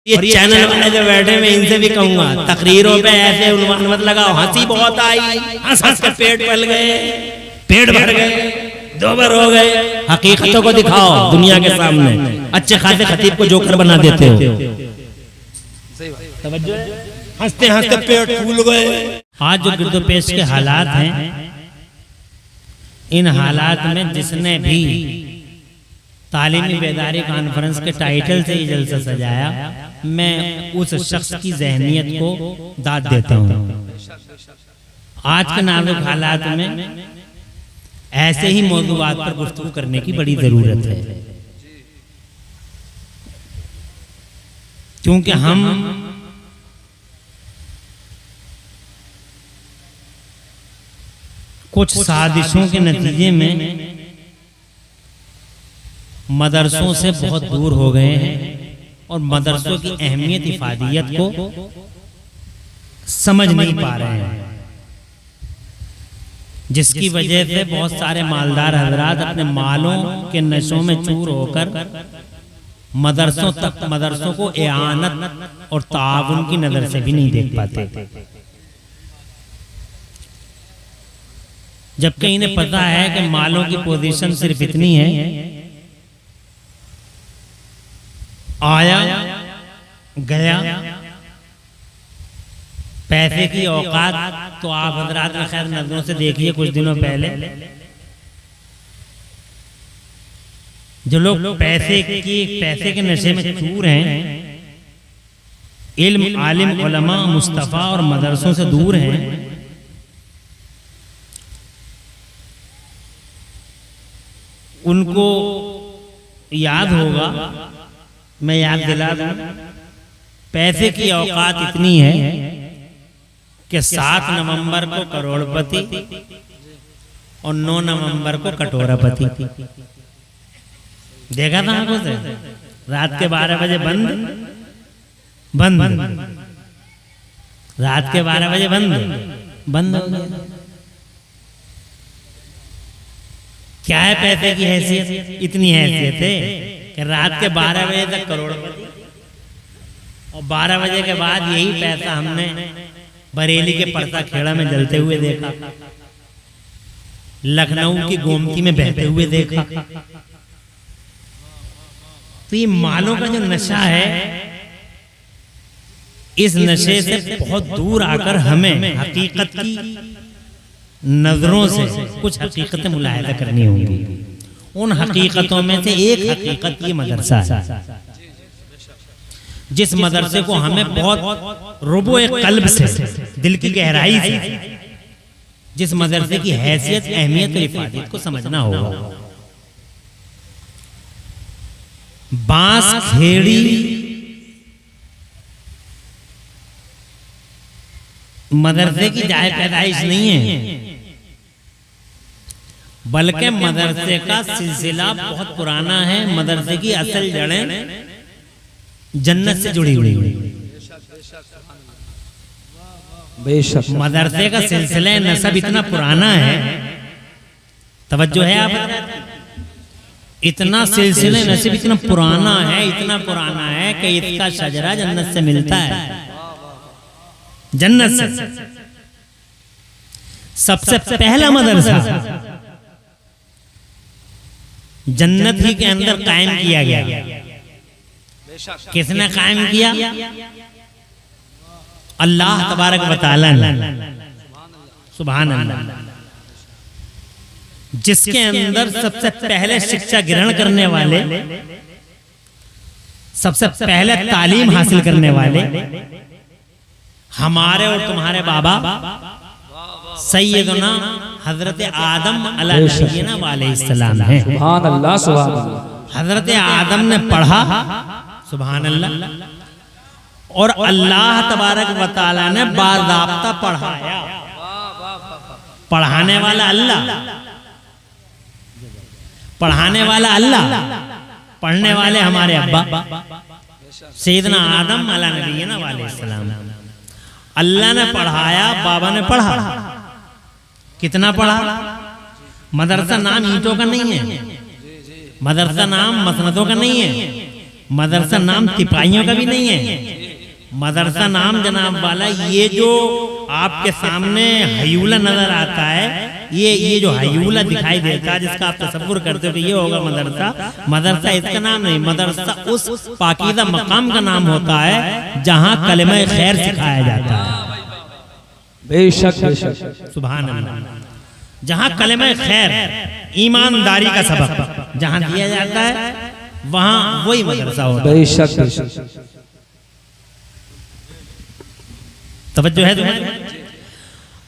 ये चैनल वाले जो बैठे मैं इनसे भी कहूंगा, तकरीरों पे ऐसे उन्वान मत लगाओ। हंसी बहुत आई, हंस हंस के पेट फैल गए, पेट भर गए, दोबर हो गए। हकीकतों को दिखाओ दुनिया के सामने। अच्छे खासे खतीब को जोकर बना देते हो। हंसते हंसते पेट फूल गए। आज जो गिरदो पेश के हालात हैं, इन हालात में जिसने भी तालीमी बेदारी कॉन्फ्रेंस के टाइटल से ये जलसा सजाया, मैं उस शख्स की ज़हनियत को दाद देता हूँ। आज के नाजुक हालात में ऐसे ही मौज़ूआत पर गुफ्तगू करने की बड़ी ज़रूरत है, क्योंकि हम कुछ साजिशों के नतीजे में मदरसों से बहुत दूर हो गए हैं और मदरसों की अहमियत इफादियत को समझ नहीं पा रहे हैं, जिसकी वजह से बहुत सारे मालदार हजरात अपने मालों के नशों में चूर होकर मदरसों को एआनत और ताउन की नजर से भी नहीं देख पाते, जबकि इन्हें पता है कि मालों की पोजीशन सिर्फ इतनी है, आया गया, पैसे की औकात तो आप हजरात ने खैर नजरों से देखिए कुछ दिनों पहले, जो लोग पैसे के नशे में चूर हैं, इल्म आलिम उलमा मुस्तफ़ा और मदरसों से दूर हैं, उनको याद होगा, मैं याद दिला दूं, पैसे की औकात इतनी है कि 7 नवंबर को करोड़पति और 9 नवंबर को कटोरापति। देखा था आंखों से, रात के 12 बजे बंद, रात के 12 बजे बंद हो गया। क्या है पैसे की हैसियत? इतनी हैसियत है कि रात के 12 बजे तक करोड़पति और 12 बजे के बाद यही पैसा हमने बरेली के परसा खेड़ा में जलते हुए देखा, लखनऊ की गोमती में बहते हुए देखा। तो ये मालों का जो नशा है, इस नशे से बहुत दूर आकर हमें हकीकत की नजरों से कुछ हकीकतें मुलाहिजा करनी होंगी। उन हकीकतों में से एक हकीकत ये मदरसा है, जिस मदरसे को हमें बहुत रुबोए कल्ब से, दिल की गहराई से, जिस मदरसे की हैसियत, अहमियत और इफादियत को समझना होगा। बांस खेड़ी मदरसे की जाए पैदाइश नहीं है, बल्कि मदरसे का सिलसिला बहुत पुराना है। मदरसे की असल जड़ें जन्नत से जुड़ी हुई है। बेशक मदरसे का सिलसिला नसब इतना पुराना है, तवज्जो है आप, इतना सिलसिला नसब इतना पुराना है कि इसका शजरा जन्नत से मिलता है। जन्नत से सबसे पहला मदरसा जन्नत ही के अंदर कायम किया गया। किसने कायम किया? अल्लाह तबारक व तआला ने, सुभान अल्लाह, जिसके अंदर सबसे पहले शिक्षा ग्रहण करने वाले, सबसे पहले तालीम हासिल करने वाले हमारे और तुम्हारे बाबा सैयदना हजरत आदम अलैहिस्सलाम हैं। सुभान अल्लाह, सुभान अल्लाह। हजरत आदम ने पढ़ा, सुभान अल्लाह, और अल्लाह तबारक व तआला ने बाज़ाब्ता पढ़ाया। पढ़ाने वाला अल्लाह, पढ़ाने वाला अल्लाह, पढ़ने वाले हमारे अब्बा सैयदना आदम अलैहिस्सलाम। अल्लाह ने पढ़ाया, बाबा ने पढ़ा। कितना पढ़ा? मदरसा नाम ईंटों का नहीं है, मदरसा नाम मसनदों का नहीं है, मदरसा नाम तिपाहियों का भी नहीं है। मदरसा नाम जनाब वाला ये जो आपके सामने हयूला नजर आता है, ये जो हयूला दिखाई देता है जिसका आप तसव्वुर करते हो कि ये होगा मदरसा, मदरसा इसका नाम नहीं। मदरसा उस पाकीज़ा मकाम का नाम होता है जहाँ कलिमा खैर सिखाया जाता है। बेशक सुभान अल्लाह। जहाँ कलिमा खैर ईमानदारी का सबक जहाँ दिया जाता है वहाँ वही मदरसा होता है। बेशक तवज्जो है तुम्हें?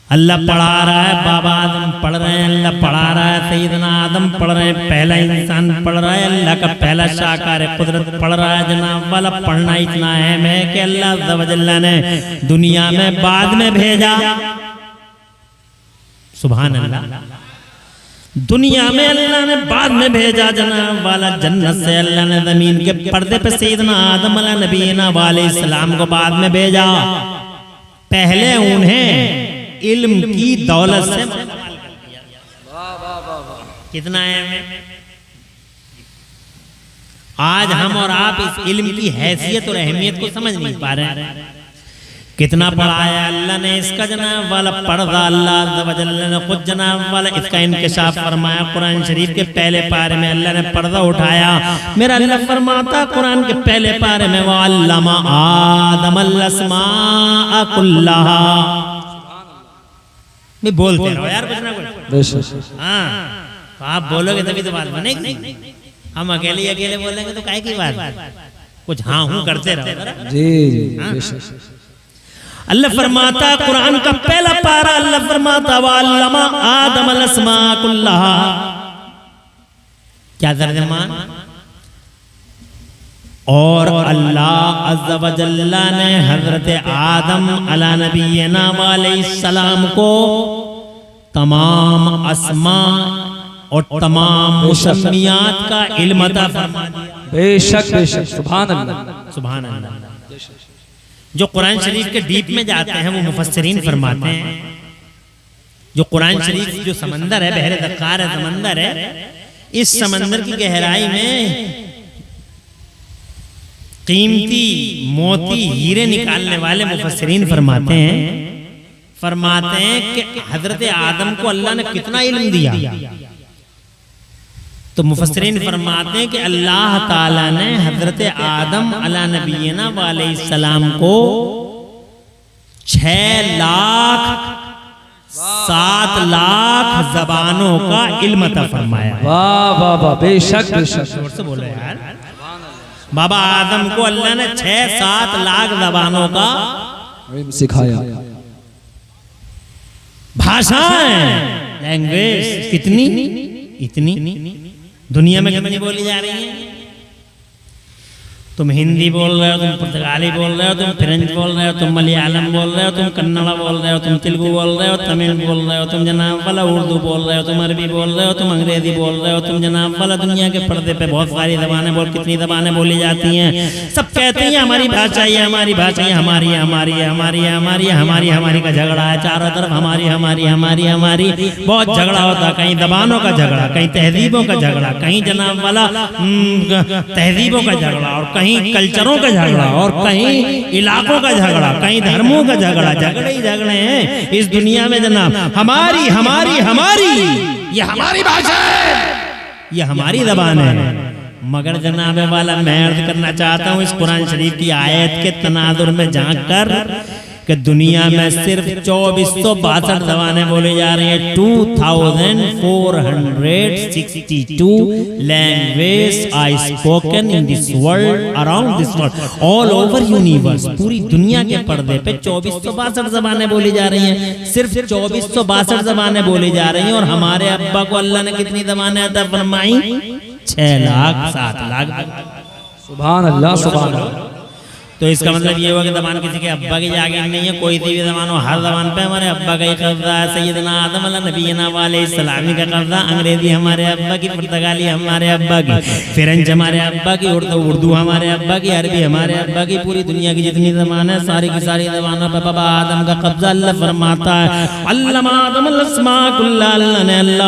अल्लाह पढ़ा रहा है, बाबा आदम पढ़ रहे हैं, अल्लाह पढ़ा रहा है, सैयदना आदम पढ़ रहे हैं, पहला इंसान पढ़ रहा है, अल्लाह का पहला शाहकार कुदरत पढ़ रहा है जनाब वाला। पढ़ना इतना अहम है कि अल्लाह अज़्ज़ा व जल्ला ने दुनिया में बाद में भेजा। सुभान अल्लाह। दुनिया में अल्लाह ने बाद में भेजा जनाब वाला। जन्नत से अल्लाह ने जमीन के पर्दे पे सैयदना आदम अला नबीना वाले सलाम को बाद में भेजा। पहले उन्हें इल्म की दौलत से कितना है। आज हम और आप इस इल्म की हैसियत और अहमियत को समझ नहीं पा रहे हैं। कितना पढ़ाया अल्लाह ने इसका जनाब वाला पर्दा अल्लाह अज़्ज़ा व जल्ला ने खुद जनाब वाला इसका इंकिशाफ फरमाया। कुरान शरीफ के पहले पारे में अल्लाह ने पर्दा उठाया। मेरा अल्लाह फरमाता कुरान के पहले पारे में वअल्लमा आदमल अस्माअ कुल्लहा। नहीं बोलते रहो यार कुछ ना कुछ। हाँ आप बोलोगे तभी तो बात बनेगी। हम अकेले अकेले बोलेंगे तो काहे की बात। कुछ हाँ हूँ करते रहो जी। अल्लाह फरमाता कुरान का पहला पारा अल्लाह फरमाता वअल्लमा आदमल अस्माअ कुल्लहा। क्या तर्जुमान? और अल्लाह अज़्ज़ा व जल्ला ने हजरत आदम अला नबीना अलैहिस्सलाम को तमाम अस्मा और तमाम मुसम्मियात का इल्म अता फरमा दिया। बेशक बेशक सुभान अल्लाह सुभान अल्लाह। जो कुरान शरीफ के डीप में जाते हैं वो मुफस्सिरीन फरमाते हैं जो कुरान शरीफ जो समंदर है, बहरे ज़ख़्ख़ार है, समंदर है, इस समंदर की गहराई में कीमती मोती हीरे निकालने वाले मुफस्सिरीन फरमाते हैं कि हजरत आदम को अल्लाह ने कितना इल्म दिया। तो मुफस्सिरीन फरमाते हैं कि अल्लाह ताला ने हजरत आदम अला नबीना अलैहिस्सलाम को 6,07,00,000 जबानों का इल्म अता फरमाया। वाह वाह वाह बेशक बेशक। जोर से बोलो यार। बाबा आदम को अल्लाह ने 6-7 लाख जबानों का इल्म सिखाया। भाषाएं, लैंग्वेज कितनी इतनी दुनिया में कितनी बोली जा रही है। तुम हिंदी बोल रहे हो, तुम पुर्तगाली बोल रहे हो, तुम फ्रेंच बोल रहे हो, तुम मलयालम बोल रहे हो, तुम कन्नड़ा बोल रहे हो, तुम तेलुगु बोल रहे हो, तमिल बोल रहे हो, तुम जनाब वाला उर्दू बोल रहे हो, तुम अरबी बोल रहे हो, तुम अंग्रेजी बोल रहे हो, तुम जनाब वाला दुनिया के पर्दे पे बहुत सारी जबानें कितनी जबानें बोली जाती हैं। सब कहते हैं हमारी भाषा ये, हमारी भाषा ये, हमारी हमारी हमारी हमारी हमारी हमारी का झगड़ा है चारों तरफ। हमारी हमारी हमारी हमारी बहुत झगड़ा होता। कहीं जबानों का झगड़ा, कहीं तहजीबों का झगड़ा, कहीं जनाब वाला तहजीबों का झगड़ा, और कहीं कल्चरों का झगड़ा, और कहीं इलाकों का झगड़ा, कहीं धर्मों का झगड़ा। झगड़े ही झगड़े हैं इस दुनिया में जनाब। हमारी हमारी हमारी ये हमारी भाषा है, ये हमारी जबान है। मगर जनाब वाला मैं अर्ज करना चाहता हूँ इस कुरान शरीफ की आयत के तनाजुर में झांक कर कि दुनिया में सिर्फ 2462 जबानें बोली जा रही है। 2462 language I spoken in this world, around this world, all over universe. पूरी दुनिया के पर्दे पे 2462 जबानें बोली जा रही हैं। सिर्फ 2462 जबानें बोली जा रही हैं। और हमारे अब्बा को अल्लाह ने कितनी जबानें अता फरमाई? 6 लाख 7 लाख। सुभान अल्लाह सुभान अल्लाह। तो इसका मतलब ये हुआ कि जबान किसी के अब्बा की जागीर नहीं है, कोई सी भी जबान हो, हर जबान पे हमारे अब्बा का ही कब्जा है। सैयदना आदम अला नबीना वाले इस्लामी का कब्जा, अंग्रेजी हमारे अब्बा की, पुर्तगाली हमारे अब्बा की, फ्रेंच हमारे अब्बा की, उर्दू हमारे अब्बा की, अरबी हमारे अब्बा की, पूरी दुनिया की जितनी जबान है सारी की सारी जबानों पर बाबा आदम का कब्जा। अल्लाह फरमाता है अल्लामा आदम अस्मा कुल्ला, अल्लाह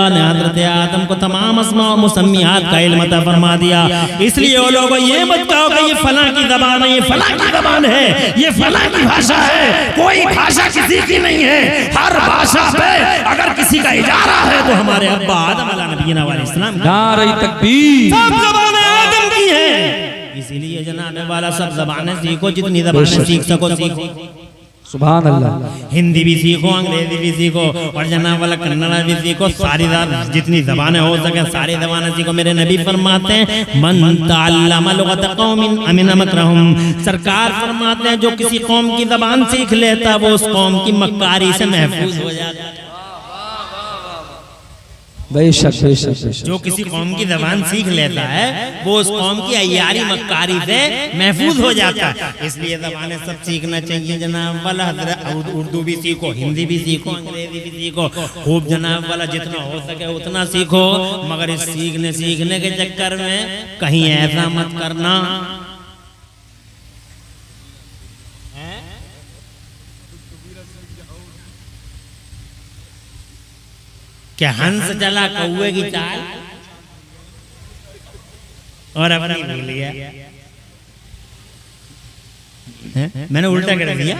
ने हजरत आदम को तमाम अस्मा और मुसम्मियात का इल्म अता फरमा दिया। इसलिए वो लोग ये मत कहो कि ये फलां की जबान है, ये फलां की जबान है, ये फलां की भाषा है। कोई भाषा किसी की नहीं है, हर भाषा पे अगर किसी का इजारा है तो हमारे अब्बा आदम अला नबीना वाले इस्लाम नारे तकबीर, सब जबानें आदम की हैं। इसीलिए जनाब वाला सब जबानें सीखो, जितनी जबानें सीख सको सीखो। सुभान अल्लाह। हिंदी भी सीखो, अंग्रेजी भी सीखो, और जनाब वाला कन्नड़ा भी सीखो, सारी जितनी जबानें हो सके सारी जबानें सीखो। मेरे नबी फरमाते हैं मन तअल्लम लुगत कौमिन अमिन मकरहुम, सरकार फरमाते हैं जो किसी कौम की जबान सीख लेता वो उस कौम की मक्कारी से महफूज हो जाता है। बेशक बेशक बेशक। जो किसी कौम की जबान सीख लेता है वो उस कौम की अय्यारी मक्कारी से महफूज हो जाता है। इसलिए जबानें सब सीखना चाहिए जनाब वाला। उर्दू भी सीखो, हिंदी भी सीखो, अंग्रेजी भी सीखो, खूब जनाब वाला जितना हो सके उतना सीखो। मगर इस सीखने के चक्कर में कहीं ऐसा मत करना क्या हंस चला कौवे की चाल और अपनी भूल गया। मैंने उल्टा कर दिया,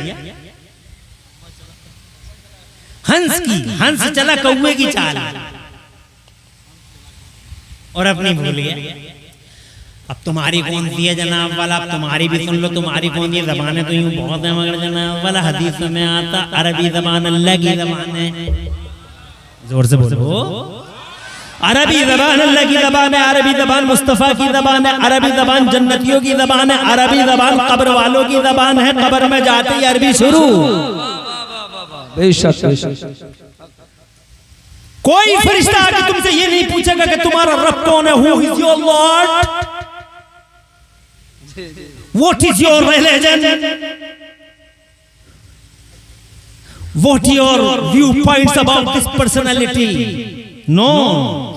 हंस चला कौवे की चाल और अपनी भूल गया। अब तुम्हारी कौन सी है जनाब वाला, अब तुम्हारी भी सुन लो, तुम्हारी कौन सी जबानें तो यूं बहुत है, मगर जनाब वाला हदीस में आता अरबी जबान अल्लाह की जबान है। जोर से बोलो, अरबी जबान अल्लाह की जबान है, अरबी जबान मुस्तफा की जबान है, अरबी जबान जन्नतियों की जबान है, अरबी जबान कब्र वालों की जबान है। कब्र में जाते ही अरबी शुरू। बेशक बेशक। कोई फरिश्ता आके तुमसे ये नहीं पूछेगा कि तुम्हारा रब कौन है, who is your Lord, what is your religion, What your viewpoints about this personality? No,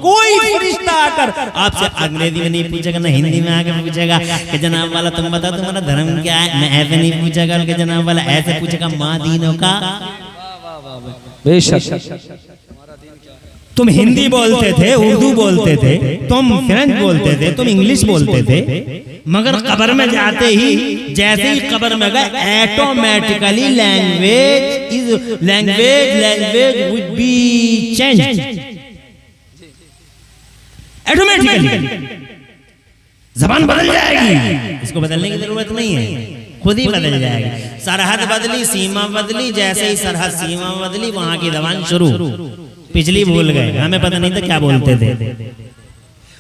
कोई फरिश्ता आकर आपसे अंग्रेजी में नहीं पूछेगा, ना हिंदी में आकर पूछेगा कि जनाब वाला तुम बताओ तुम्हारा धर्म क्या है, मैं ऐसे नहीं पूछेगा कि जनाब वाला ऐसे पूछेगा माँ दीनों का। बेशक। तुम हिंदी बोलते थे, उर्दू बोलते थे, तुम फ्रेंच बोलते थे, तुम इंग्लिश बोलते थे, मगर कब्र में जाते ही जैसे ही कब्र में गए automatically language would be change automatically, जबान बदल जाएगी। इसको बदलने की जरूरत नहीं है, खुद ही बदल जाएगी। सरहद बदली, सीमा बदली, जैसे ही सरहद सीमा बदली वहां की जबान शुरू। पिछली भूल गए, हमें पता नहीं था क्या बोलते थे।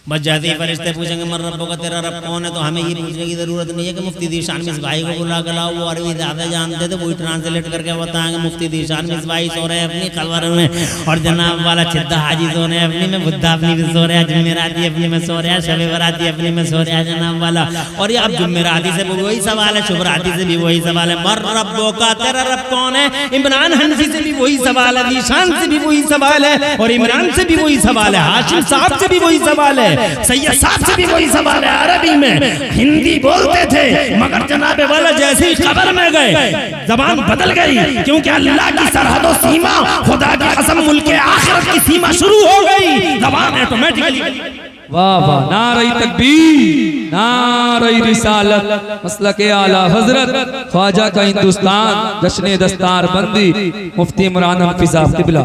बस जाते ही फरिश्ते पूछेंगे मर रब्बो का, तेरा रब कौन है, तो हमें ये पूछने की जरूरत नहीं है कि मुफ्ती दीशान मिसबाही को बुला कर लाओ, वो अरबी ज्यादा जानते थे, वही ट्रांसलेट करके बताएंगे। मुफ्ती दीशान मिसबाही सो रहे हैं अपनी कलवर में, और जनाब वाला छिद्दा हाजी सो रहे हैं अपनी में, बुद्धा अपनी भी सो रहे हैं, जुमेराती अपनी में सो रहे हैं, शबे बराती अपनी में सो रहे हैं जनाब वाला। और ये अब जुमेराती से भी वही सवाल है, शुभराती से भी वही सवाल है, मर रब्बो का, तेरा रब कौन है। इमरान हनफी से भी वही सवाल है, दीशान से भी वही सवाल है, और इमरान से भी वही सवाल है, हाशिम साहब से भी वही सवाल है, सैयद साहब से भी वही सवाल है। अरबी में हिंदी बोलते थे, मगर जनाबे वाला जैसे ही कब्र में गए जबान बदल गई, क्योंकि अल्लाह की सरहदों सीमा, खुदा की कसम मुल्के आखिरत की सीमा शुरू हो गई, जबान ऑटोमेटिकली। वाह वाह, नारे तकबीर, नारे रिसालत, मसलक आला हजरत ख्वाजा का हिंदुस्तान, जश्न दस्तार बंदी मुफ्ती इमरान हनफी साहब किबला।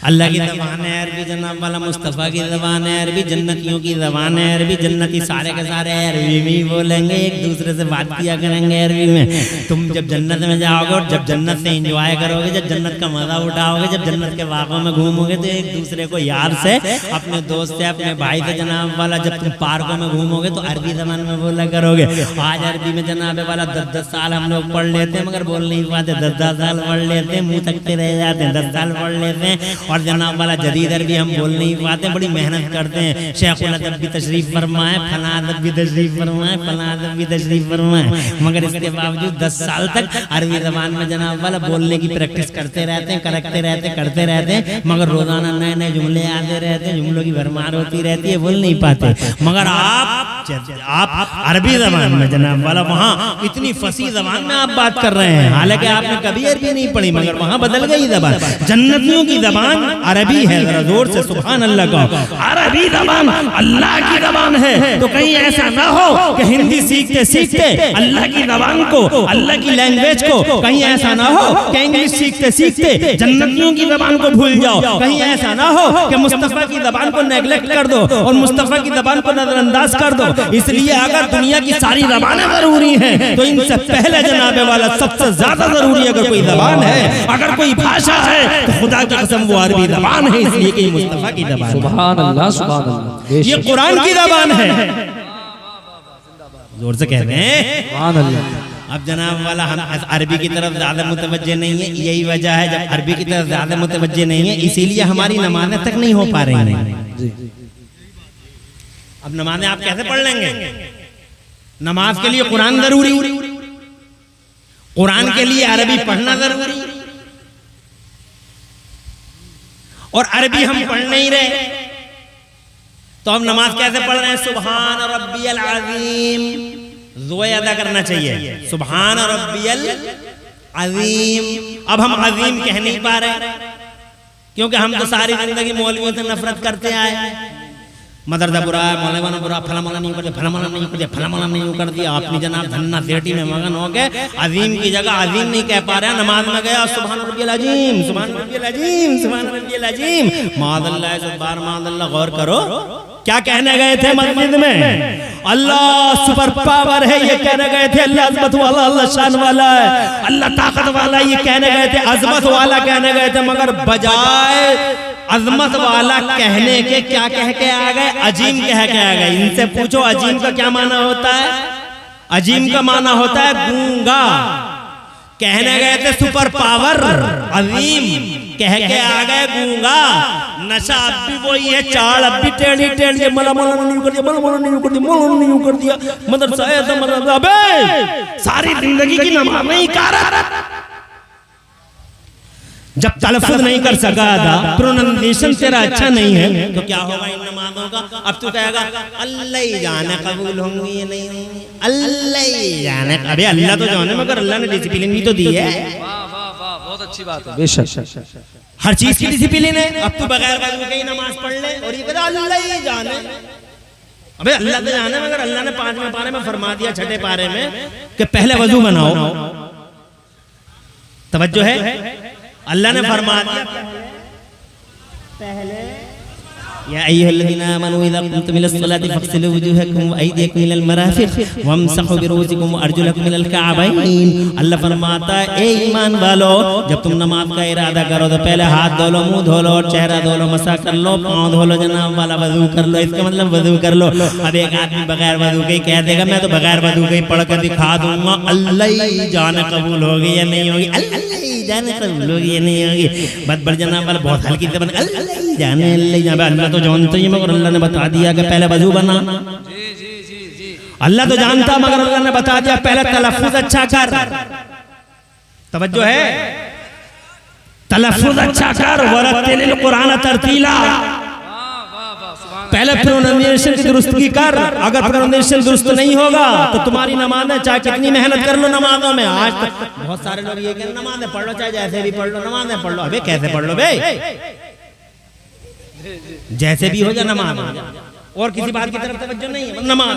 अल्लाह की ज़बान है अरबी, जनाब वाला मुस्तफ़ा की ज़बान है अरबी, जन्नतियों की ज़बान है अरबी, जन्नती सारे के सारे अरबी में ही बोलेंगे, एक दूसरे से बात किया करेंगे अरबी में। तुम जब जन्नत में जाओगे और जब जन्नत से एंजॉय करोगे, जब जन्नत का मजा उठाओगे, जब जन्नत के बागों में घूमोगे, तो एक दूसरे को यार से, अपने दोस्त से, अपने भाई से जनाब वाला, जब तुम पार्कों में घूमोगे तो अरबी ज़बान में बोला करोगे। आज अरबी में जनाब वाला 10-10 साल हम लोग पढ़ लेते हैं, मगर बोल नहीं पाते, 10-10 साल पढ़ लेते हैं, मुँह तकते रह जाते हैं, 10 साल पढ़ लेते हैं और जनाब वाला जदीद अरबी हम बोल नहीं पाते, बड़ी मेहनत करते हैं। शेखुल अदब भी तशरीफ फरमाए, फला अदब भी तशरीफ फरमाए, फला अदब भी तशरीफ फरमाए, मगर इसके बावजूद 10 साल तक अरबी ज़बान में जनाब वाला बोलने की प्रैक्टिस करते रहते हैं, करते रहते हैं, मगर रोजाना नए नए जुमले आते रहते हैं, जुमलों की भरमार होती रहती है, बोल नहीं पाते। मगर आप अरबी ज़बान में जनाब वाला वहाँ इतनी फसी ज़बान में आप बात कर रहे हैं, हालांकि आपने कभी अरबी नहीं पढ़ी, मगर वहाँ बदल गई ज़बान। जन्नतियों की ज़बान अरबी है, जरा जोर से सुभान अल्लाह कहो। अरबी ज़बान अल्लाह की ज़बान है, तो कहीं ऐसा ना हो कि हिंदी सीखते सीखते अल्लाह की ज़बान को, अल्लाह की लैंग्वेज को, कहीं ऐसा ना हो कि इंग्लिश सीखते सीखते जन्नतियों की ज़बान को भूल जाओ, कहीं ऐसा ना हो कि मुस्तफा की ज़बान को नेगलेक्ट कर दो और मुस्तफा की ज़बान को नजरअंदाज कर दो। इसलिए अगर दुनिया की सारी ज़बानें जरूरी हैं, तो इनसे पहले जनाबे वाला सबसे ज्यादा जरूरी अगर कोई ज़बान है, अगर कोई भाषा है, तो खुदा की कसम वो अरबी ज़बान है, इसलिए कि मुस्तफा की ज़बान। सुभान अल्लाह, सुभान अल्लाह, ये कुरान की ज़बान है, जोर से कहते हैं सुभान अल्लाह। अब जनाब वाला हम अरबी की तरफ ज्यादा मुतवज्जे नहीं है, यही वजह है जब अरबी की तरफ ज्यादा मुतवज्जे नहीं है, इसीलिए हमारी नमाजें तक नहीं हो पा रही हैं। अब नमाजें आप कैसे पढ़ लेंगे? नमाज के लिए कुरान जरूरी, कुरान के लिए अरबी पढ़ना जरूरी, और अरबी हम पढ़ नहीं रहे, तो हम नमाज कैसे पढ़ रहे हैं? सुभान रब्बियल अज़ीम, ज़ोए अदा करना चाहिए, सुभान रब्बियल अज़ीम। अब हम अज़ीम कह नहीं पा रहे, क्योंकि हम तो सारी जिंदगी मौलवियों से नफरत करते आए। मदरसा बुरा है, मौलवाना बुरा, फला मौला नहीं कर दिया, फला मौला नहीं कर दिया, फला मौला नहीं कर दिया। आपने जनाब धन्ना सेठी में मगन हो गए, अजीम की जगह अजीम नहीं कह पा रहे हैं। नमाज में गया सुभान रब्बियल अजीम, सुभान रब्बियल अजीम, सुभान रब्बियल अजीम, मादल्लाह सुबार मादल्लाह। गौर करो क्या कहने गए थे मस्जिद में? अल्लाह सुपर पावर है ये कहने गए थे, अल्लाह अज़मत वाला, अल्लाह शान वाला है, अल्लाह ताकत वाला ये कहने गए थे, अज़मत वाला कहने गए थे, मगर बजाय अज़मत वाला कहने के क्या कह के आ गए? अजीम कह के आ गए। इनसे पूछो अजीम का क्या माना होता है? अजीम का माना होता है गूंगा। कहने गए थे सुपर पावर, अजीम कह के आ गए गूंगा। नशा अब भी वही है, चाल अब भी टेढ़ी टेढ़ी है, मला मला नहीं कर दिया, मला मला नहीं कर दिया, मला नहीं कर दिया, मदरसा ऐसा मदरसा। अबे सारी जिंदगी की नमाज नहीं कर, जब तलफ़ुज़ नहीं कर सका था, प्रोनंसिएशन तेरा अच्छा नहीं है, तो क्या होगा इन नमाजों का? अब तू कहेगा अल्लाह ही जाने कबूल होंगी या नहीं होंगी, अल्लाह ही जाने। अबे अल्लाह तो जाने, मगर अल्लाह ने डिसिप्लिन भी तो दी है। बहुत अच्छी बात है, बेशक हर चीज की डिसिप्लिन है। अब तू बगैर वज़ू के ही नमाज पढ़ ले और ये कहता अल्लाह ही जाने। अबे अल्लाह तो जाने, मगर अल्लाह ने 5वें पारे में फरमा दिया, 6ठे पारे में, कि पहले वज़ू बनाओ। तवज्जो है, अल्लाह ने फरमा दिया पहले, या अय्युहल्लज़ीना आमनू इज़ा कुमतुम इलस्सलाति फ़ग़सिलू वुजूहकुम व अयदियकुम इलल मराफ़िक़ वम्सहू बिरुऊसिकुम व अर्जुलकुम इलल कअबैन। अल्लाह फरमाता है ए ईमान वालो, जब तुम नमाज का इरादा करो तो पहले हाथ धो लो, मुंह धो लो, और चेहरा धो लो, मसा कर लो, पाँव धो लो, जनाब वाला वज़ू कर लो। इसका मतलब वज़ू कर लो। अब एक आदमी बगैर वज़ू के कह देगा मैं तो बगैर वज़ू के पढ़ कर दिखा दूंगा, अल्लाह ही जाने कबूल होगी या नहीं होगी, अल्लाह ही जाने कबूल होगी या नहीं होगी। बद बर जनाब वाला बहुत हल्की से बन, अल्लाह ही जाने, अल्लाह जाने। अल्लाह तो जानते ही, मगर अल्लाह ने बता दिया कि पहले वज़ू बना। अल्लाह तो जानता, मगर अल्लाह ने बता दिया पहले तलफ़ुज़ अच्छा कर। तवज्जो है, तलफ़ुज़ अच्छा कर, वरत्तिलिल कुरान तरतीला। पहले प्रोनंसिएशन की दुरुस्तगी कर। अगर प्रोनंसिएशन दुरुस्त नहीं होगा तो तुम्हारी नमाज़ है, चाहे कितनी मेहनत कर लो नमाजों में। आज तक बहुत सारे लोग ये कहते हैं नमाज़ें पढ़ लो, चाहे जैसे भी पढ़ लो, नमाज़ें पढ़ लो। अबे कैसे पढ़ लो बे? जैसे भी हो जा नमाज, और किसी बात की तरफ तवज्जो नहीं है। नमाज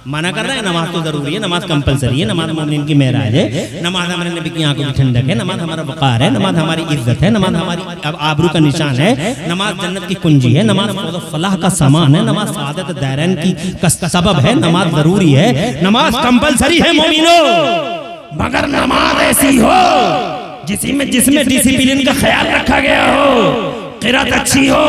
मना कर रहे हैं, नमाज तो जरूरी है, नमाज कंपलसरी है, नमाज मोमिन की मेराज है, नमाज हमारे नबी की आंखों की ठंडक है, नमाज हमारा वक़ार है, नमाज हमारी इज्जत है, नमाज हमारी आबरू का निशान है, नमाज जन्नत की कुंजी है, नमाज फलाह का सामान है, नमाज सादत दैरन की सबब है, नमाज जरूरी है, नमाज कंपलसरी है मोमिनो। मगर नमाज ऐसी हो जिसमें डिसिप्लिन का ख्याल रखा गया हो, क़िरात अच्छी हो,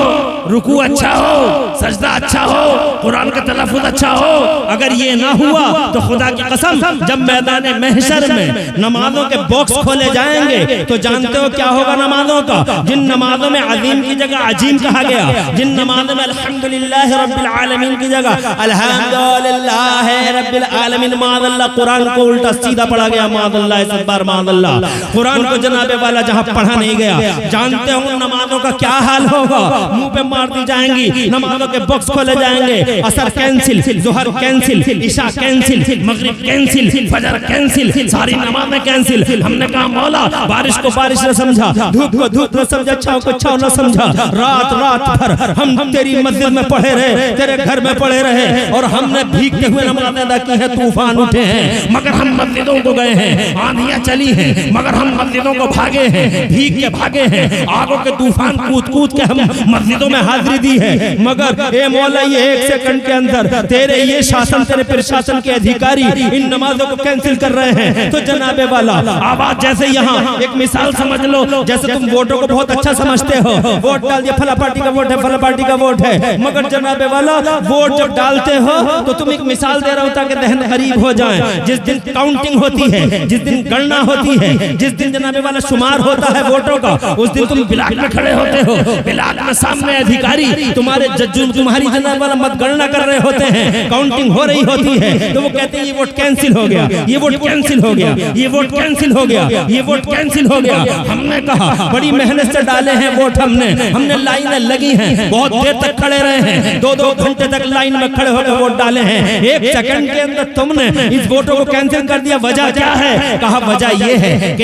रुकू अच्छा हो, सजदा अच्छा हो, कुरान का तलफ्फुज़ अच्छा हो। अगर ये ना हुआ तो खुदा की कसम जब मैदान महशर में नमाजों के बॉक्स खोले जाएंगे तो जानते हो क्या होगा नमाजों का? जिन नमाजों में अजीम की जगह अजीम कहा गया, जिन नमाजों में अल्हम्दुलिल्लाह रब्बिल आलमीन की जगह अल्हम्दुलिल्लाह रब्बिल आलमीन मादल्ला, कुरान को उल्टा सीधा पढ़ा गया, मादल्ला इस बार मादल्ला। कुरान को जनाबे वाला जहां पढ़ा नहीं गया, जानते हो नमाजों का क्या हाल होगा? मुंह पे मार दी जाएंगी, नमाजों के बॉक्स खोले जाएंगे, असर कैंसिल, जोहर कैंसिल, इशा कैंसिल, मगरिब कैंसिल, फजर कैंसिल, सारी नमाजें कैंसिल। हमने कहा मौला बारिश को बारिश न समझा, धूप को धूप न समझा, छाव को छाव न समझा, रात रात भर हम तेरी मस्जिद में पढ़े रहे, तेरे घर में पढ़े रहे और हमने भीगते हुए नमाज़ें अदा की है, तूफान उठे हैं मगर हम मस्जिदों को गए हैं, आंधियां चली हैं मगर हम मस्जिदों को भागे हैं, भीग के भागे हैं, आगों के तूफान कूद कूद के हम मस्जिदों में हाजिरी दी है। मगर ए मौला ये 1 सेकंड के अंदर तेरे ये शासन, तेरे प्रशासन के अधिकारी इन नमाजों को कैंसिल कर रहे हैं। तो जनाबे वाला आवाज जैसे यहाँ एक मिसाल समझ लो, जैसे तुम वोटों को बहुत अच्छा समझते हो, वोट डाल दिया, फला पार्टी का वोट है, फला पार्टी का वोट है, मगर जनाबे वाला वोट जब डालते हो तो तुम एक मिसाल दे रहा होता कि दहन करीब हो जाए। जिस दिन काउंटिंग होती है, जिस दिन गणना होती है, जिस दिन जनाबे वाला शुमार होता है वोटों का, उस दिन तुम ब्लॉक में खड़े होते हो, ब्लॉक में सामने अधिकारी तुम्हारे जज्जू तुम्हारी जनाबे वाला मतगणना कर रहे होते हैं, काउंटिंग हो रही होती है, तो वो कहते हैं ये वोट कैंसिल हो गया, ये वोट कैंसिल हो गया, ये वोट कैंसिल हो गया, ये वोट कैंसिल हो गया। हमने कहा बड़ी मेहनत से डाले हैं वोट, हमने लाइनें लगी हैं, बहुत देर तक खड़े रहे हैं, 2-2 घंटे तक लाइन में खड़े होकर वोट डाले हैं, 1 सेकंड के अंदर तुमने इस वोटों को कैंसिल कर दिया। वजह क्या है? कहा वजह ये है कि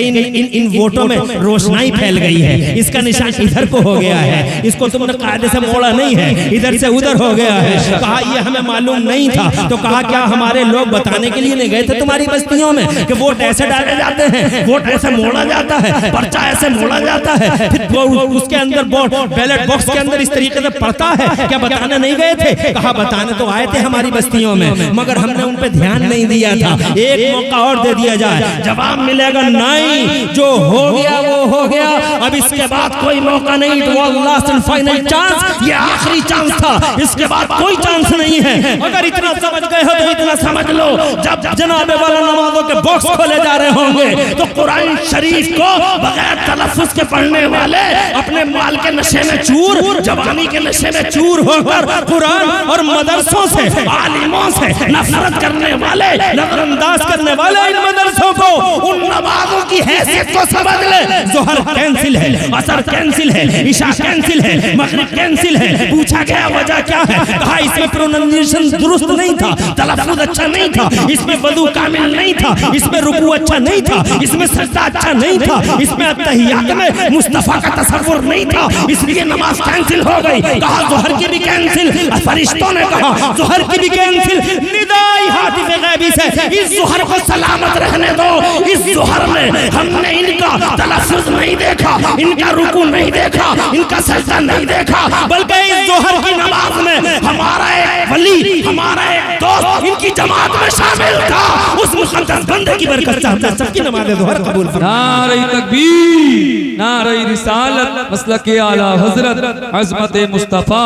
इन वोटों में रोशनाई फैल गई है, इसका निशान इधर को हो गया है, इसको तुमने कायदे से मोड़ा नहीं है, इधर से उधर हो गया है। कहा ये हमें मालूम नहीं था। तो कहा क्या हमारे लोग बताने के लिए नहीं गए थे तुम्हारी बस्तियों में कि वोट ऐसे डाले जाते हैं, वोट ऐसे मोड़ा जाता है, पर्चा ऐसे मोड़ा जाता है, फिर उसके अंदर बैलेट बॉक्स के अंदर इस तरीके से पड़ता है, क्या बताने नहीं गए थे? कहा बताने तो आए थे हमारी बस्तियों में, मगर हमने उन पे ध्यान नहीं दिया था, एक मौका और दे दिया जाए। जवाब मिलेगा नहीं, जो हो गया वो हो गया, अब इसके बाद कोई मौका नहीं, तो लास्ट एंड फाइनल चांस, ये आखिरी चांस था, इसके बाद कोई चांस नहीं है। अगर इतना समझ गए हो तो इतना समझ लो, जब जनाबे वाला नमाजों के बॉक्स खोले जा रहे होंगे तो कुरान शरीफ को बगैर तलफ्फुज़ के पढ़ने वाले अपने माल के नशे में चूर, जवानी के नशे में चूर होकर कुरान और मदरसों से, आलिमों से नफरत करने वाले, नजरअंदाज करने वाले इन मदरसों को, उन नमाजों की हैसियत को समझ ले। जोहर कैंसिल है, असर कैंसिल है, इशा कैंसिल है, मगरिब कैंसिल है। पूछा गया वजह क्या है? कहा इसमें प्रोनाउंसिएशन दुरुस्त नहीं था, तलफ्फुज़ अच्छा नहीं था, इसमें वज़ू कामिल नहीं था, इसमें रुकू अच्छा नहीं था, इसमें सजदा अच्छा नहीं था, इसमें अत्तहियात में मुस्तफा का तसव्वुर नहीं था, इसलिए नमाज कैंसिल हो गई। कहा जोहर की भी कैंसिल, फरिश्तों ने कहा जोहर की भी कैंसिल। निदाई हातिफ़े गैबी से इस जोहर को सलामत रहने दो। इस जोहर में हमने इनका तलफ्फुज़ नहीं देखा, इनका रुकू नहीं देखा, इनका सजदा नहीं देखा, बल्कि इस जोहर की नमाज में हमारा एक वली, हमारा एक दोस्त इनकी जमात में शामिल था। उस मुक़द्दस बंदे की बरकत से सबकी नमाज़ जोहर कबूल फरमा। नारे तकबीर, नारे रिसालत, मसलके आला हजरत, अज़मत मुस्तफ़ा,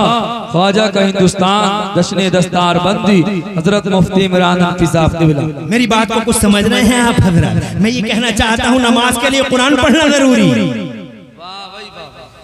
ख्वाजा का हिंदुस्तान, जश्न दस्तार बंदी, हजरत मुफ्ती इमरान हनफी साहब क़िबला। मेरी बात को कुछ समझ रहे हैं आप हजरत? मैं ये कहना चाहता हूँ नमाज के लिए कुरान पढ़ना जरूरी,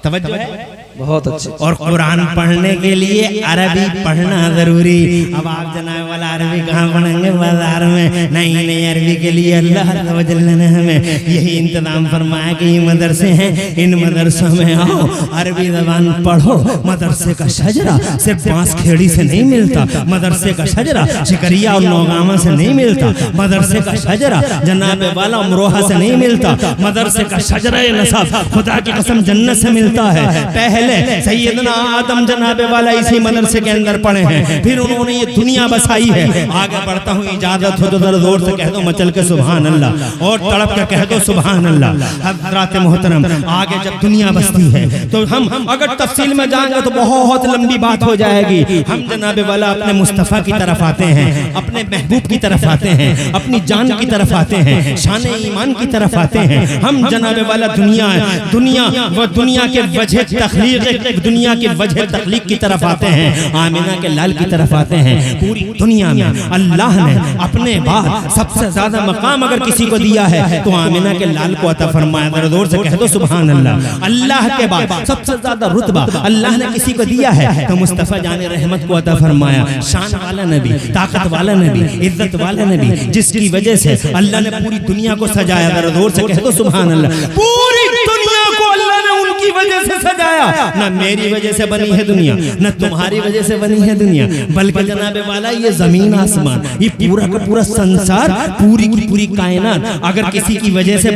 तवज्जो है, बहुत अच्छे। और कुरान पढ़ने के लिए अरबी पढ़ना जरूरी। अब आप जनाब वाला अरबी कहाँ पढ़ेंगे बाजार में? नहीं, अरबी के लिए अल्लाह ने हमें यही इंतजाम फरमाया कि ये मदरसे हैं, इन मदरसों में आओ, अरबी ज़बान पढ़ो। मदरसे का शजरा सिर्फ बांस खेड़ी से नहीं मिलता, मदरसे का शजरा शिकरिया और नौगामा से नहीं मिलता, मदरसे का शजरा जनाब वाला अमरोहा से नहीं मिलता, मदरसे का शजरा नसब खुदा की कसम जन्नत से मिलता है। पहले सैयदना आदम जनाबे वाला इसी मदरसे के अंदर पढ़े हैं, फिर उन्होंने ये दुनिया बसाई है। आगे बढ़ता हूँ, इजाजत हो तो जोर से कह दो मचल के सुभान अल्लाह, और तड़प के कह दो सुभान अल्लाह। हज़रात मोहतरम, आगे जब दुनिया बसती है तो हम अगर तफसील में जाएंगे तो बहुत लंबी बात हो जाएगी। हम जनाबे वाला अपने मुस्तफ़ा की तरफ आते हैं, अपने महबूब की तरफ आते हैं, अपनी जान की तरफ आते हैं, शान ईमान की तरफ आते हैं। हम जनाबे वाला दुनिया व दुनिया के वजह तखलीक हकीकत दुनिया की वजह तख्लीक की तरफ आते हैं, आमिना के लाल की तरफ आते हैं। पूरी दुनिया में अल्लाह ने अपने बाद सबसे ज्यादा मकाम अगर किसी को दिया है तो आमिना के लाल को अता फरमाया। जरा जोर से कह दो सुभान अल्लाह। अल्लाह के बाद सबसे ज्यादा रुतबा अल्लाह ने किसी को दिया है तो मुस्तफा जाने रहमत को अता फरमाया। शान वाला नबी, ताकत वाला नबी, इज्जत वाला नबी, जिसकी वजह से अल्लाह ने पूरी दुनिया को सजाया। जरा जोर से कह दो सुभान अल्लाह। पूरी दुनिया को अल्लाह ने उनकी वजह से सजाया। न मेरी वजह से बनी है दुनिया, न तुम्हारी वजह से बनी है दुनिया, बल्कि जनाबे वाला ये जमीन आसमान, ये पूरा का पूरा संसार, पूरी की पूरी कायनात अगर किसी की वजह से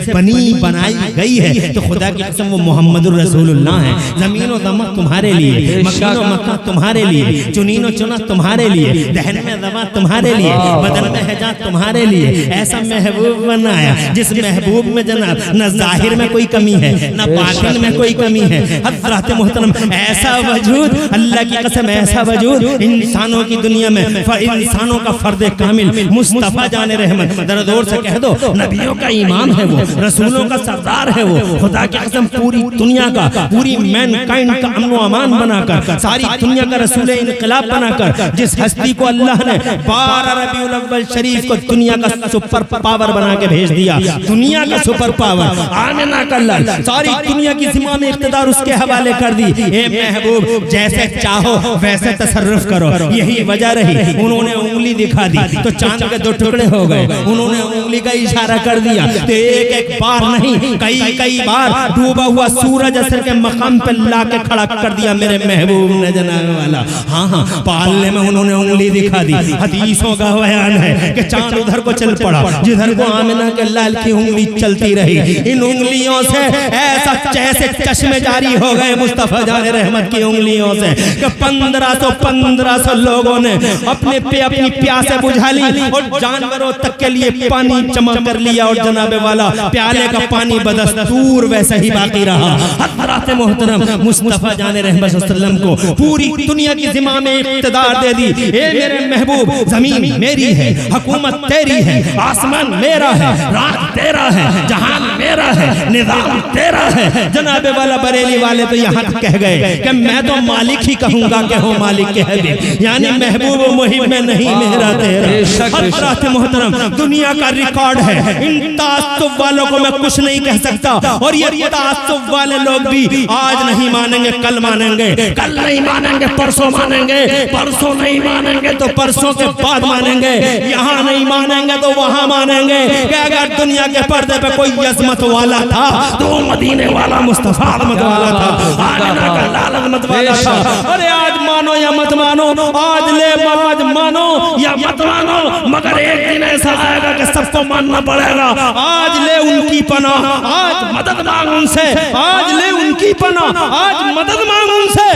बनाई गई है तो खुदा की कसम वो मोहम्मदुर रसूलुल्लाह है। जमीन और ज़मीन तुम्हारे लिए, मक्का और मक्का तुम्हारे लिए, चुनीनो चुना तुम्हारे लिए, दहन में ज़मा तुम्हारे लिए, बदन में है जान तुम्हारे लिए। ऐसा महबूब बनाया जिस महबूब में जनाब न जाहिर में कोई कमी है न बातिन में कोई कमी है। हज़रत मोहतरम ऐसा वजूद, अल्लाह की कसम ऐसा वजूद इंसानों की दुनिया में इंसानों का फर्द कामिल मुस्तफा जाने रहमत। जरा जोर से कह दो नबियों का ईमान है वो, रसूलों का सरदार है वो। खुदा की कसम पूरी दुनिया का, पूरी मैनकाइंड का अमन व अमान बनाकर, सारी दुनिया का रसूल इनकलाब बनाकर जिस हस्ती को अल्लाह ने 12 रबीउल अव्वल शरीफ को दुनिया का सुपर पावर बना के भेज दिया, दुनिया का सुपर पावर आमिना का लाल, सारी दुनिया की जिम्मा में इख्तिदार उसके हवाले कर दी। ए महबूब जैसे चाहो वैसे तसर्रुफ करो। यही वजह रही उन्होंने उंगली दिखा दी तो चांद के 2 टुकड़े हो गए। उन्होंने उंगली का इशारा कर दिया तो एक बार नहीं कई बार डूबा हुआ सूरज असर के मकाम पे ला के खड़ा कर दिया मेरे महबूब ने जनाब वाला। हाँ पालने में उन्होंने उंगली दिखा दी। हदीसों का बयान है कि चांद उधर को चल पड़ा जिधर को आमिना के लाल की उंगली चलती रही। इन उंगलियों से ऐसा जैसे चश्मे जारी हो गए मुस्तफा जाने रहमत की उंगलियों से कि 1500 लोगों ने अपनी प्यासे बुझा ली और जानवरों तक के लिए पानी जमा कर लिया और जनाबे वाला प्याले का पानी बदस्तूर वैसा ही बाकी रहा। हज़रत मोहतरम मुस्तफा जाने रहमत सल्लम को पूरी दुनिया की जिम्मा में इख्तिदार दे दी। ए मेरे महबूब जमीन मेरी है, हुकूमत तेरी है, आसमान मेरा है, रात तेरा है, जहान मेरा है, निजाम तेरा है। जनाबे वाला बरेली वाले तो यहाँ कह गए कि मैं तो मालिक ही कहूंगा कि हो मालिक के हबीब, यानी महबूब मुहिब में नहीं मेरा तेरा। हज़रत मोहतरम दुनिया का रिकॉर्ड है, इन तासुब वालों को मैं कुछ नहीं कह सकता और ये तासुब वाले लोग भी आज नहीं मानेंगे कल मानेंगे, कल नहीं मानेंगे परसों मानेंगे, परसों नहीं मानेंगे तो परसों के बाद मानेंगे, यहाँ नहीं मानेंगे तो वहाँ मानेंगे कि अगर दुनिया के पर्दे पे कोई अज़मत वाला था तो मदीने वाला मुस्तफा अज़मत वाला था, आमिना का लाल अज़मत वाला था। अरे आज मानो या मत मानो, आज ले आज मानो या मत मानो, मगर एक दिन ऐसा आएगा कि सबको मानना पड़ेगा। आज ले उनकी पनाह, आज मदद मांग उनसे, आज ले उनकी पनाह, आज मदद मांग उनसे।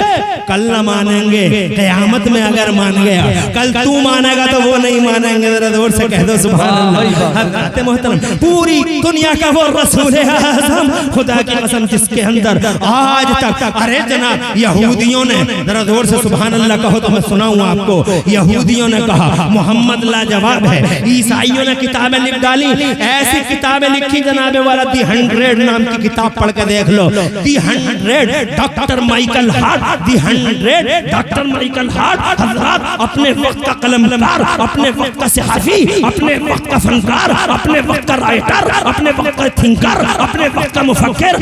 कल न मानेंगे, क़यामत में अगर मान गया, कल तू मानेगा तो वो नहीं मानेंगे। जरा जोर से कह दो सुभान अल्लाह। हज़रत मोहतरम पूरी दुनिया का वो रसूल आज़म, खुदा की कसम जिसके अंदर आज तक, अरे जनाब यहूदियों ने, जरा जोर से सुभान अल्लाह कहो तो मैं सुनाऊं आपको। यहूदियों ने कहा मोहम्मद लाजवाब है, ईसाइयों ने किताबें लिख डाली, ऐसी किताबें लिखी जनाबे वाला दी 100 नाम की किताब पढ़ के देख लो। दी 100 डॉक्टर माइकल हार्ट, दी 100 डॉक्टर माइकल हार्ट हज़रात अपने वक्त का कलमकार, अपने वक्त का सहाफ़ी, अपने वक्त का फनकार, अपने वक्त का राइटर, अपने वक्त का थिंकर, अपने वक्त का मुफक्किर,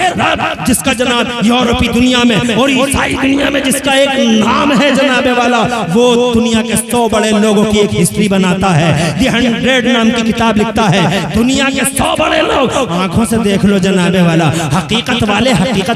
जिसका जनाब यूरोपीय दुनिया में और ईसाई दुनिया में जिसका एक नाम है जनाबे वाला, वो दुनिया के 100 बड़े लोगों की एक हिस्ट्री बनाता है। दी 100 नाम की किताब लिखता है। दुनिया के 100 बड़े लोग आंखों से देख लो जनाबे वाला, हकीकत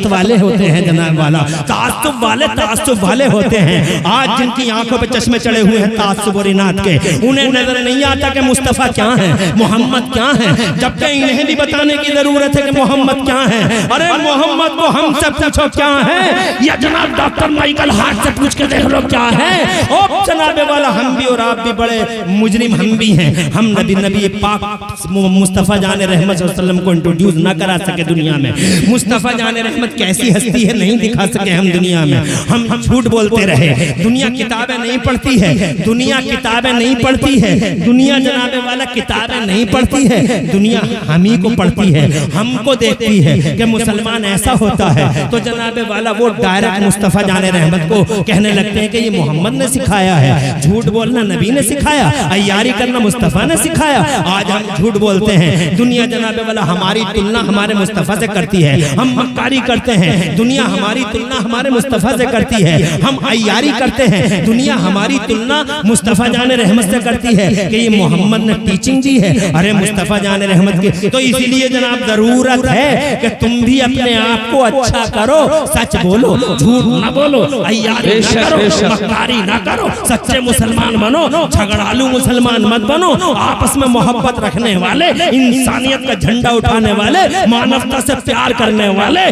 वाले होते हैं जनाब वाला, तासुब वाले होते हैं। आज जिनकी आंखों पे चश्मे चढ़े हुए हैं तासुब और इनाद के, उन्हें नजर नहीं आता कि मुस्तफा क्या है, मोहम्मद क्या है, जबकि इन्हें भी बताने की जरूरत है कि मोहम्मद क्या है। अरे मोहम्मद को हमसे पूछो क्या है, या जनाब डॉक्टर माइकल हार्ट से पूछ के देख लो क्या है। ओ जनाबे वाला हम भी और आप भी बड़े मुजरिम हम भी हैं। हम नबी पाक मुस्तफा जाने रहमत सल्लम को इंट्रोड्यूस ना करा सके दुनिया में। मुस्तफा जाने रहमत कैसी हस्ती है नहीं दिखा सके हम दुनिया में। हम झूठ बोलते रहे। दुनिया किताबें नहीं पढ़ती है, दुनिया किताबें नहीं पढ़ती है, दुनिया जनाबे वाला किताबें नहीं पढ़ती है, दुनिया हम ही को पढ़ती है। हमको देखती है कि मुसलमान ऐसा होता है, तो जनाबे वाला वो डायरेक्ट मुस्तफ़ा जाने रहमत को कहने लगते हैं कि ये मोहम्मद ने सिखाया है, झूठ बोलना नबी ने सिखाया, अय्यारी करना मुस्तफ़ा ने सिखाया। आज हम झूठ बोलते हैं, दुनिया जनाबे वाला हमारी तुलना हमारे मुस्तफ़ा से करती है, हम मक्कारी करते हैं, दुनिया हमारी तुलना हमारे मुस्तफ़ा से करती है, हम अय्यारी करते हैं, दुनिया हमारी तुलना मुस्तफ़ा जाने रहमत से करती है कि ये मोहम्मद ने टीचिंग दी है, अरे मुस्तफ़ा जाने रहमत की। तो इसीलिए जनाब जरूरत है कि तुम भी अपने आप को अच्छा करो, सच बोलो, झूठ ना बोलो, अय्यारी ना करो, मक्कारी ना करो, सच्चे मुसलमान बनो, झगड़ालू मुसलमान मत बनो, आपस में मोहब्बत रखने वाले, इंसानियत का झंडा उठाने वाले, मानवता से प्यार करने वाले,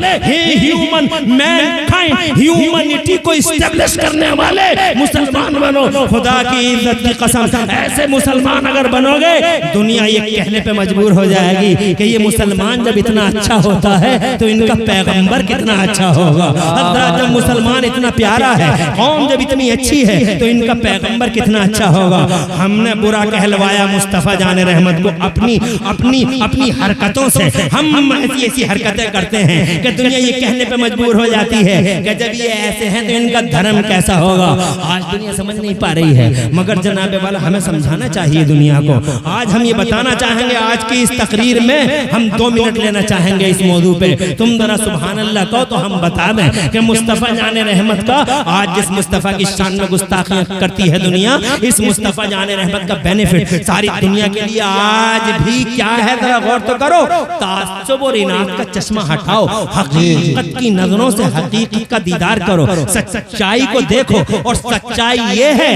ह्यूमन मैनकाइंड, ह्यूमैनिटी को इस्टेब्लिश करने वाले मुसलमान बनो। खुदा की इज्जत की कसम, ऐसे मुसलमान अगर बनोगे दुनिया ये कहने पे मजबूर हो जाएगी कि ये मुसलमान जब इतना अच्छा होता है तो इनका पैगंबर कितना अच्छा होगा। हज़रत जब मुसलमान इतना प्यारा है, कौम जब इतनी अच्छी है तो इनका पैगंबर कितना अच्छा होगा। हमने बुरा कहलवाया मुस्तफ़ा जाने रहमत को अपनी अपनी अपनी हरकतों से। हम ऐसी ऐसी हरकतें करते हैं कि दुनिया ये कहने पे मजबूर हो जाती है कि जब ये ऐसे हैं तो इनका धर्म कैसा होगा। आज दुनिया समझ नहीं पा रही है, मगर जनाबे वाला हमें समझाना चाहिए दुनिया को। आज हम ये बताना चाहेंगे, आज की इस तकरीर में हम 2 मिनट लेना चाहेंगे इस मौजू पे। तुम जरा सुभान अल्लाह कहो तो हम बता दें कि मुस्तफ़ा जाने रहमत का आज जिस मुस्तफ़ा की शान में गुस्ताखियां करती है दुनिया, इस मुस्तफ़ा जाने रहमत का बेनिफिट सारी दुनिया के लिए आज भी क्या है, जरा गौर तो करो। ताज्जुब और इनाद का चश्मा हटाओ, हकीकत की नजरों से हकीकत का दीदार करो, सच्चाई को देखो। और सच्चाई ये है,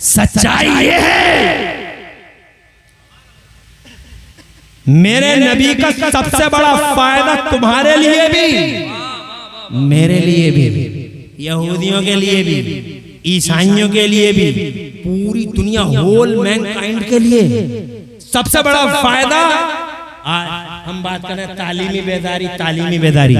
सच्चाई ये है, मेरे नबी का सबसे बड़ा फायदा तुम्हारे लिए भी, मेरे लिए भी, यहूदियों के लिए भी, ईसाइयों के लिए भी, पूरी दुनिया होल मैनकाइंड के लिए सबसे बड़ा फायदा। आज हम बात करें तालीमी बेदारी, तालीमी बेदारी।